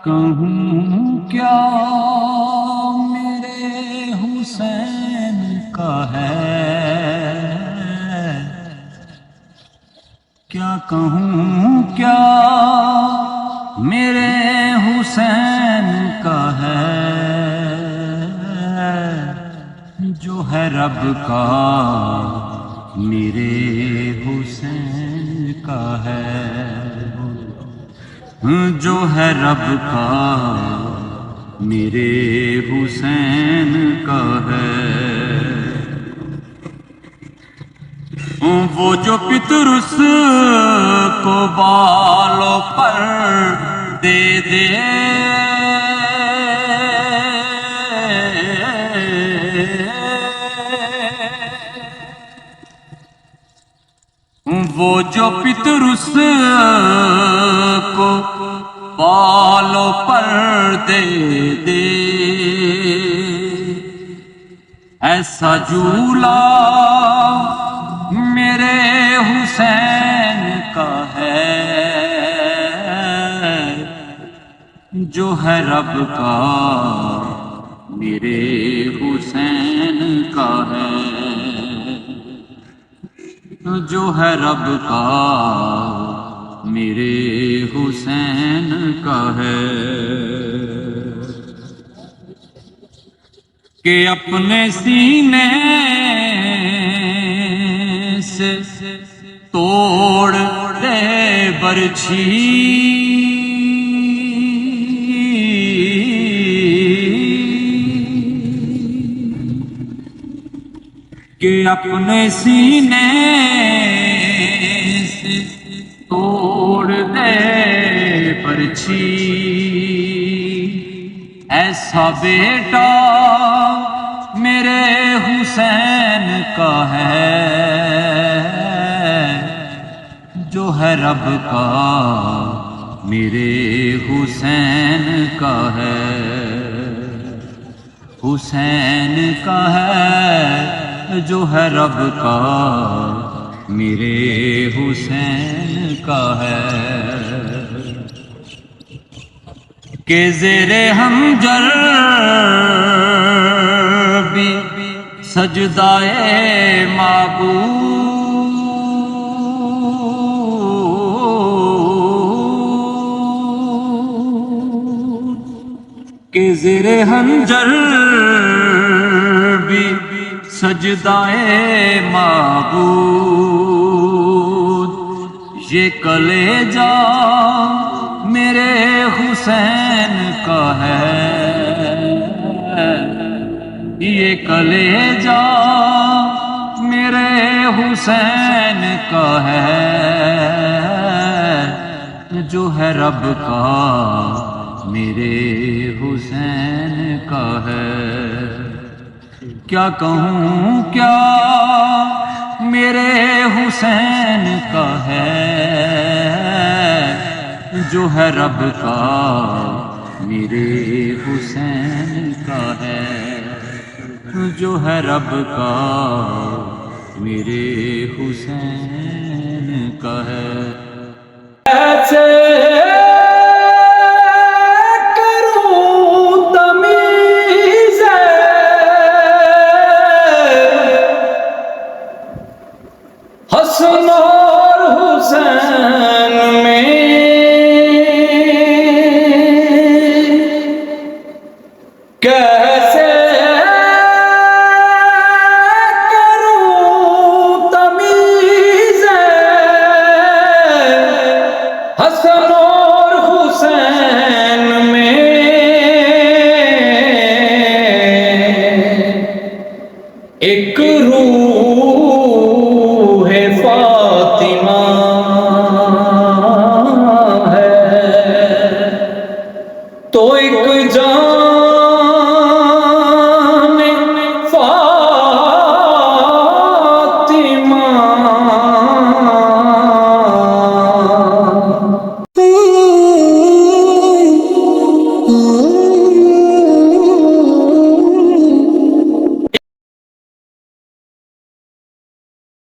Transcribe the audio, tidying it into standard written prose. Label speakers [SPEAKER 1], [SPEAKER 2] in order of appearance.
[SPEAKER 1] کہوں کیا میرے حسین کا ہے، کیا کہوں کیا میرے حسین کا ہے، جو ہے رب کا میرے حسین کا ہے، جو ہے رب کا میرے حسین کا ہے۔ وہ جو پترس کو بالوں پر دے دے، وہ جو پترس کو بالوں پر دے دے، ایسا جھولا میرے حسین کا ہے، جو ہے رب کا میرے حسین کا ہے، جو ہے رب کا میرے حسین کا ہے، کہ اپنے سینے سے توڑ دے برچھی، کہ اپنے سینے سے توڑ دے برچھی، ایسا بیٹا میرے حسین کا ہے، جو ہے رب کا میرے حسین کا ہے، حسین کا ہے، جو ہے رب کا میرے حسین کا ہے، کہ زیر حنجر بھی سجدائے معبود، کہ زیر حنجر بھی سجدائے معبود، یہ کلیجہ میرے حسین کا ہے، یہ کلیجہ میرے حسین کا ہے، جو ہے رب کا میرے حسین کا ہے، کیا کہوں کیا میرے حسین کا ہے، جو ہے رب کا میرے حسین کا ہے، جو ہے رب کا میرے حسین